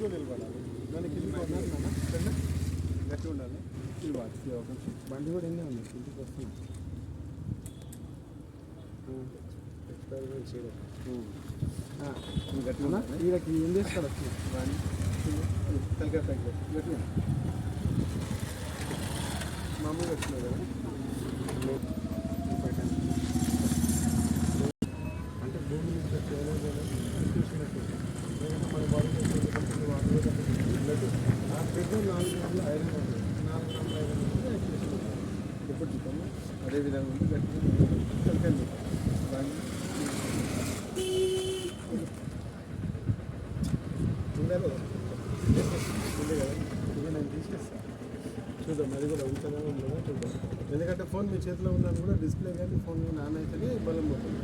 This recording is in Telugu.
కూడా నిలబడాలి. దానికి గట్టి ఉండాలి. నిలబడాలి. బండి కూడా ఎన్నే ఉంది ఇంటికి వస్తున్నాం. ఎక్స్పెరిమెంట్ చేయడం గట్టిగా వీళ్ళకి ఏం చేస్తాడు వచ్చింది తలకాయ ప్యాక్ గట్టిగా మామూలుగా వచ్చినాయి కదా. అంటే భూమి నుంచి చూసినట్టు ఎందుకంటే మన బాడీ ఆ పెట్రోల్ 4 గ్రాముల ఐరన్ ఉంటుంది. 4 గ్రాముల ఐరన్ ఉంటుంది ఎప్పుడు చూద్దాము. అదేవిధంగా ఉంది గట్టిగా తలకాయ ఉండాలి ఉంది కదా. ఇది నేను తీసుకొస్తాను చూద్దాం. అది కూడా ఉంటుందా ఉండదా చూద్దాం. ఎందుకంటే ఫోన్ మీ చేతిలో ఉన్నాను కూడా డిస్ప్లే కానీ ఫోన్ నాన్న అయితే బలం పోతుంది.